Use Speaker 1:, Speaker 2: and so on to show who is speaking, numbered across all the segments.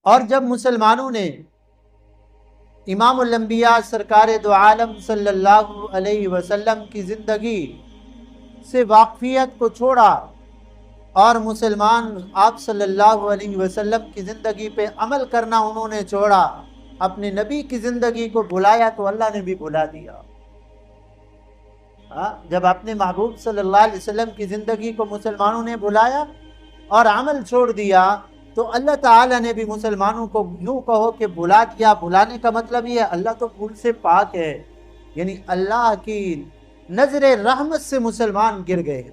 Speaker 1: اور جب مسلمانوں نے امام الانبیاء سرکار دو عالم صلی اللہ علیہ وسلم کی زندگی سے واقفیت کو چھوڑا اور مسلمان آپ صلی اللہ علیہ وسلم کی زندگی پہ عمل کرنا انہوں نے چھوڑا، اپنے نبی کی زندگی کو بھلایا تو اللہ نے بھی بھلا دیا۔ جب اپنے محبوب صلی اللہ علیہ وسلم کی زندگی کو مسلمانوں نے بھلایا اور عمل چھوڑ دیا تو اللہ تعالیٰ نے بھی مسلمانوں کو یوں کہو کہ بھلا دیا۔ بھلانے کا مطلب یہ ہے اللہ تو بھول سے پاک ہے، یعنی اللہ کی نظر رحمت سے مسلمان گر گئے،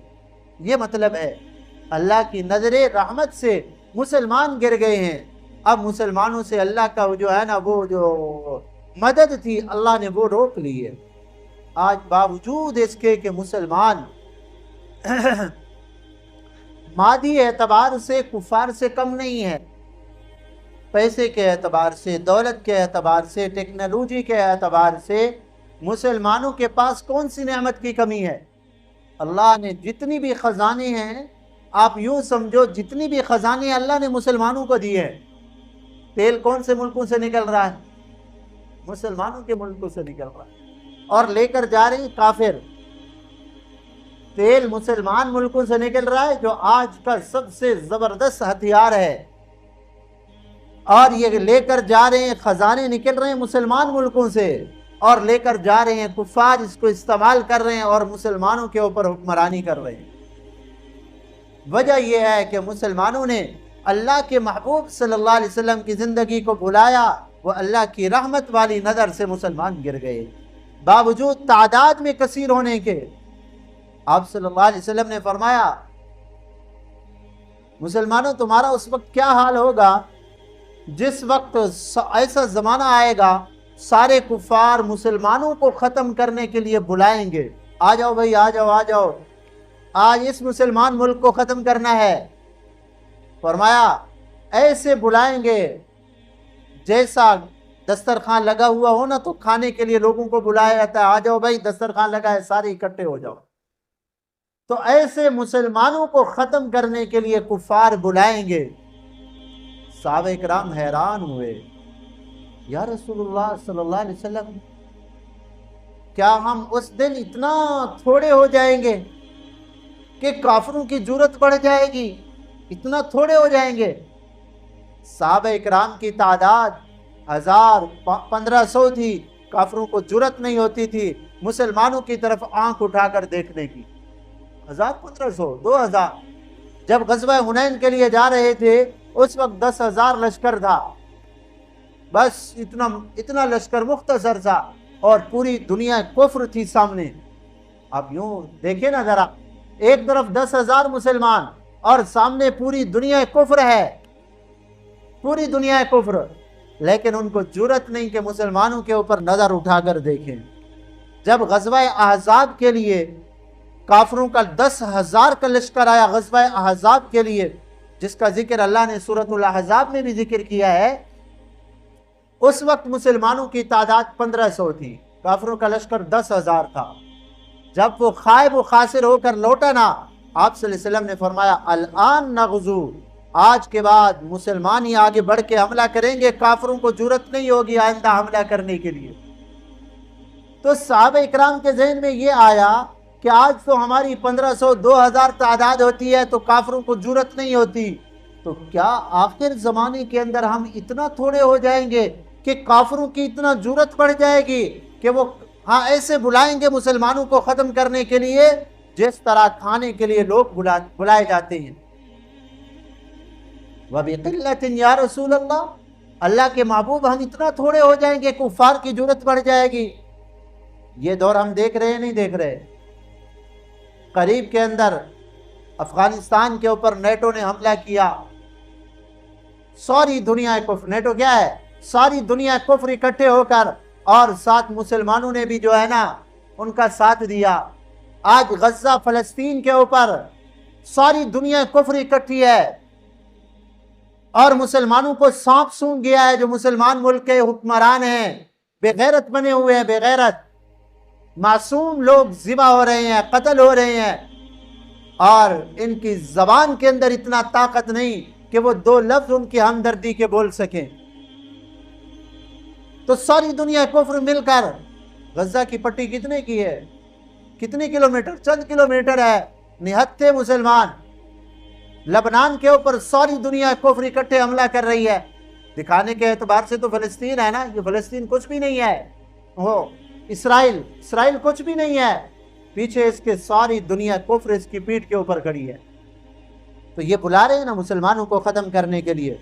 Speaker 1: یہ مطلب ہے اللہ کی نظر رحمت سے مسلمان گر گئے ہیں۔ اب مسلمانوں سے اللہ کا جو ہے نا وہ جو مدد تھی اللہ نے وہ روک لی ہے۔ آج باوجود اس کے کہ مسلمان مادی اعتبار سے کفار سے کم نہیں ہے، پیسے کے اعتبار سے، دولت کے اعتبار سے، ٹیکنالوجی کے اعتبار سے مسلمانوں کے پاس کون سی نعمت کی کمی ہے؟ اللہ نے جتنی بھی خزانے ہیں، آپ یوں سمجھو جتنی بھی خزانے اللہ نے مسلمانوں کو دیے ہیں۔ تیل کون سے ملکوں سے نکل رہا ہے؟ مسلمانوں کے ملکوں سے نکل رہا ہے، اور لے کر جا رہے ہیں کافر۔ تیل مسلمان ملکوں سے نکل رہا ہے جو آج کا سب سے زبردست ہتھیار ہے، اور یہ لے کر جا رہے ہیں، خزانے نکل رہے ہیں مسلمان ملکوں سے اور لے کر جا رہے ہیں کفار، اس کو استعمال کر رہے ہیں اور مسلمانوں کے اوپر حکمرانی کر رہے ہیں۔ وجہ یہ ہے کہ مسلمانوں نے اللہ کے محبوب صلی اللہ علیہ وسلم کی زندگی کو بھلایا، وہ اللہ کی رحمت والی نظر سے مسلمان گر گئے۔ باوجود تعداد میں کثیر ہونے کے، آپ صلی اللہ علیہ وسلم نے فرمایا مسلمانوں تمہارا اس وقت کیا حال ہوگا جس وقت ایسا زمانہ آئے گا سارے کفار مسلمانوں کو ختم کرنے کے لیے بلائیں گے، آ جاؤ بھائی، آ جاؤ آ جاؤ، آج اس مسلمان ملک کو ختم کرنا ہے۔ فرمایا ایسے بلائیں گے جیسا دسترخوان لگا ہوا ہو نا تو کھانے کے لیے لوگوں کو بلایا جاتا ہے، آ جاؤ بھائی دسترخوان لگا ہے، سارے اکٹھے ہو جاؤ۔ تو ایسے مسلمانوں کو ختم کرنے کے لیے کفار بلائیں گے۔ صحابہ کرام حیران ہوئے، یا رسول اللہ صلی اللہ علیہ وسلم کیا ہم اس دن اتنا تھوڑے ہو جائیں گے کہ کافروں کی جرت بڑھ جائے گی، اتنا تھوڑے ہو جائیں گے؟ صحابہ کرام کی تعداد 1500 تھی، کافروں کو جرت نہیں ہوتی تھی مسلمانوں کی طرف آنکھ اٹھا کر دیکھنے کی۔ 1500 2000 جب غزوہ حنین کے لیے جا رہے تھے اس وقت 10,000 لشکر تھا، بس اتنا لشکر مختصر تھا اور پوری دنیا کفر تھی سامنے۔ اب یوں دیکھیں نا ذرا، ایک طرف 10,000 مسلمان اور سامنے پوری دنیا کفر ہے، پوری دنیا کفر، لیکن ان کو جرت نہیں کہ مسلمانوں کے اوپر نظر اٹھا کر دیکھیں۔ جب غزوہ احزاب کے لیے کافروں کا 10,000 کا لشکر آیا غزوہ احزاب کے لیے، جس کا ذکر اللہ نے سورۃ الاحزاب میں بھی ذکر کیا ہے، اس وقت مسلمانوں کی تعداد 1500 تھی، کافروں کا لشکر 10,000 تھا۔ جب وہ خائب و خاسر ہو کر لوٹا نا، آپ صلی اللہ علیہ وسلم نے فرمایا الآن نغزو، آج کے بعد مسلمان ہی آگے بڑھ کے حملہ کریں گے، کافروں کو جرت نہیں ہوگی آئندہ حملہ کرنے کے لیے۔ تو صحابہ اکرام کے ذہن میں یہ آیا کہ آج تو ہماری 1500 2000 تعداد ہوتی ہے تو کافروں کو جرت نہیں ہوتی، تو کیا آخر زمانے کے اندر ہم اتنا تھوڑے ہو جائیں گے کہ کافروں کی اتنا جرت بڑھ جائے گی کہ وہ ایسے بلائیں گے مسلمانوں کو ختم کرنے کے لیے جس طرح کھانے کے لیے لوگ بلائے جاتے ہیں۔ وَبِقِلَّةٍ یا رسول اللہ، اللہ کے محبوب ہم اتنا تھوڑے ہو جائیں گے کفار کی جرت بڑھ جائے گی؟ یہ دور ہم دیکھ رہے ہیں نہیں دیکھ رہے؟ قریب کے اندر افغانستان کے اوپر نیٹو نے حملہ کیا، ساری دنیا کفر، نیٹو کیا ہے؟ ساری دنیا کفر اکٹھے ہو کر، اور ساتھ مسلمانوں نے بھی جو ہے نا ان کا ساتھ دیا۔ آج غزہ فلسطین کے اوپر ساری دنیا کفر اکٹھی ہے اور مسلمانوں کو سانپ سونگھ گیا ہے۔ جو مسلمان ملک کے حکمران ہیں بے غیرت بنے ہوئے ہیں، بے غیرت، معصوم لوگ ذبح ہو رہے ہیں، قتل ہو رہے ہیں، اور ان کی زبان کے اندر اتنا طاقت نہیں کہ وہ 2 لفظ ان کی ہمدردی کے بول سکیں. تو ساری دنیا کفر مل کر غزہ کی پٹی کتنے کی ہے؟ کتنی کلومیٹر؟ چند کلومیٹر ہے. نہتے مسلمان لبنان کے اوپر ساری دنیا کفر اکٹھے حملہ کر رہی ہے. دکھانے کے اعتبار سے تو فلسطین ہے نا، یہ فلسطین کچھ بھی نہیں ہے. وہ اسرائیل کچھ بھی نہیں ہے. پیچھے اس کے ساری دنیا کفر اس کی پیٹھ کے اوپر کھڑی ہے. تو یہ بلا رہے ہیں نا مسلمانوں کو ختم کرنے کے لیے.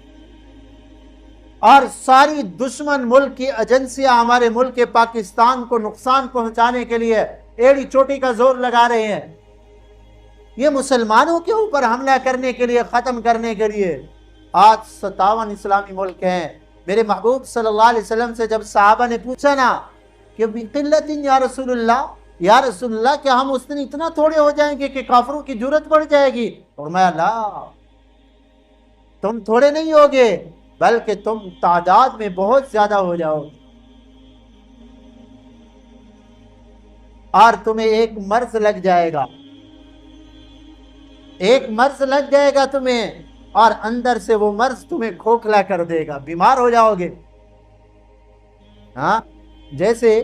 Speaker 1: اور ساری دشمن ملک کی ایجنسیاں ہمارے ملک پاکستان کو نقصان پہنچانے کے لیے ایڑی چوٹی کا زور لگا رہے ہیں. یہ مسلمانوں کے اوپر حملہ کرنے کے لیے، ختم کرنے کے لیے. آج 57 اسلامی ملک ہیں. میرے محبوب صلی اللہ علیہ وسلم سے جب صحابہ نے پوچھا نا کہ بقلت یا رسول اللہ، یا رسول اللہ کیا ہم اس دن اتنا تھوڑے ہو جائیں گے کہ کافروں کی جرت بڑھ جائے گی؟ فرمایا لا، تم تھوڑے نہیں ہوگے بلکہ تم تعداد میں بہت زیادہ ہو جاؤ. اور تمہیں ایک مرض لگ جائے گا، ایک مرض لگ جائے گا تمہیں، اور اندر سے وہ مرض تمہیں کھوکھلا کر دے گا، بیمار ہو جاؤ گے. ہاں، جیسے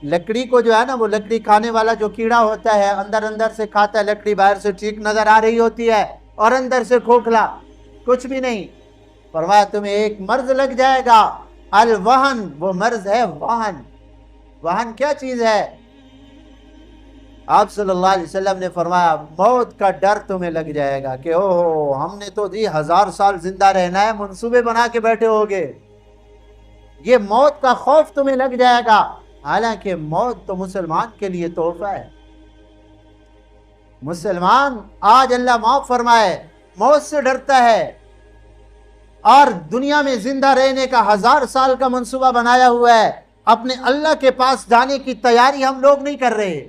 Speaker 1: لکڑی کو جو ہے نا، وہ لکڑی کھانے والا جو کیڑا ہوتا ہے اندر سے کھاتا ہے لکڑی، باہر سے ٹھیک نظر آ رہی ہوتی ہے اور اندر سے کھوکھلا، کچھ بھی نہیں. فرمایا تمہیں ایک مرض لگ جائے گا، الوہن، وہ مرض ہے وہن. وہن کیا چیز ہے؟ آپ صلی اللہ علیہ وسلم نے فرمایا موت کا ڈر تمہیں لگ جائے گا کہ اوہ ہم نے تو 1000 سال زندہ رہنا ہے، منصوبے بنا کے بیٹھے ہوگے. یہ موت کا خوف تمہیں لگ جائے گا. حالانکہ موت تو مسلمان کے لیے تحفہ ہے. مسلمان آج اللہ معاف فرمائے موت سے ڈرتا ہے، اور دنیا میں زندہ رہنے کا 1000 سال کا منصوبہ بنایا ہوا ہے. اپنے اللہ کے پاس جانے کی تیاری ہم لوگ نہیں کر رہے.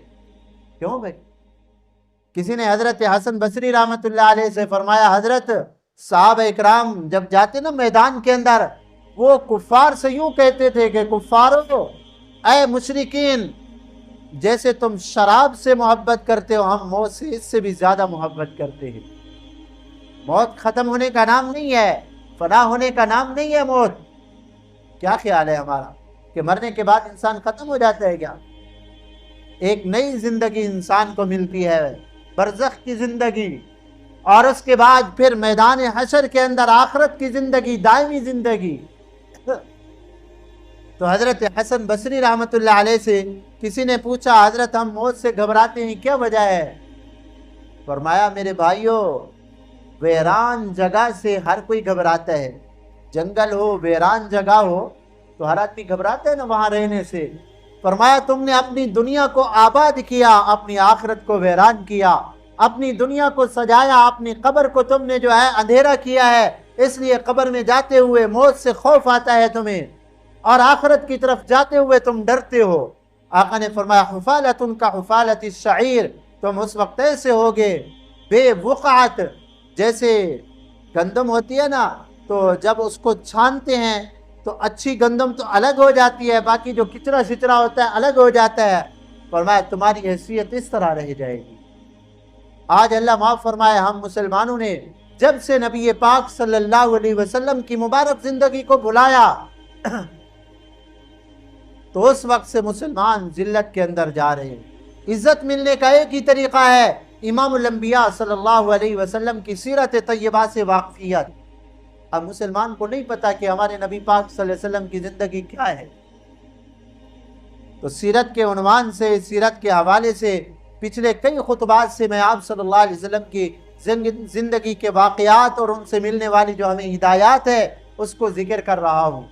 Speaker 1: کیوں بھائی؟ کسی نے حضرت حسن بصری رحمت اللہ علیہ سے فرمایا، حضرت صحابہ اکرام جب جاتے نا میدان کے اندر، وہ کفار سے یوں کہتے تھے کہ کفارو، اے مشرکین، جیسے تم شراب سے محبت کرتے ہو ہم موت سے اس سے بھی زیادہ محبت کرتے ہیں. موت ختم ہونے کا نام نہیں ہے، فنا ہونے کا نام نہیں ہے موت. کیا خیال ہے ہمارا کہ مرنے کے بعد انسان ختم ہو جاتا ہے کیا؟ ایک نئی زندگی انسان کو ملتی ہے، برزخ کی زندگی، اور اس کے بعد پھر میدان حشر کے اندر آخرت کی زندگی، دائمی زندگی. تو حضرت حسن بصری رحمت اللہ علیہ سے کسی نے پوچھا، حضرت ہم موت سے گھبراتے ہیں، کیا وجہ ہے؟ فرمایا میرے بھائیو، ویران جگہ سے ہر کوئی گھبراتا ہے. جنگل ہو، ویران جگہ ہو تو ہر آدمی گھبراتا ہے نا وہاں رہنے سے. فرمایا تم نے اپنی دنیا کو آباد کیا، اپنی آخرت کو ویران کیا. اپنی دنیا کو سجایا، اپنی قبر کو تم نے جو ہے اندھیرا کیا ہے. اس لیے قبر میں جاتے ہوئے موت سے خوف آتا ہے تمہیں، اور آخرت کی طرف جاتے ہوئے تم ڈرتے ہو. آقا نے فرمایا حفالتن کا حفالت الشعیر، تم اس وقت ایسے ہوگے بے وقعت، جیسے گندم ہوتی ہے نا، تو جب اس کو چھانتے ہیں تو اچھی گندم تو الگ ہو جاتی ہے، باقی جو کچرا شچرا ہوتا ہے الگ ہو جاتا ہے. فرمایا تمہاری حیثیت اس طرح رہ جائے گی. آج اللہ معاف فرمائے ہم مسلمانوں نے جب سے نبی پاک صلی اللہ علیہ وسلم کی مبارک زندگی کو بھلایا تو اس وقت سے مسلمان ذلت کے اندر جا رہے ہیں. عزت ملنے کا ایک ہی طریقہ ہے، امام الانبیاء صلی اللہ علیہ وسلم کی سیرت طیبہ سے واقفیت. اب مسلمان کو نہیں پتا کہ ہمارے نبی پاک صلی اللہ علیہ وسلم کی زندگی کیا ہے. تو سیرت کے عنوان سے، سیرت کے حوالے سے پچھلے کئی خطبات سے میں آپ صلی اللہ علیہ وسلم کی زندگی کے واقعات اور ان سے ملنے والی جو ہمیں ہدایات ہے اس کو ذکر کر رہا ہوں.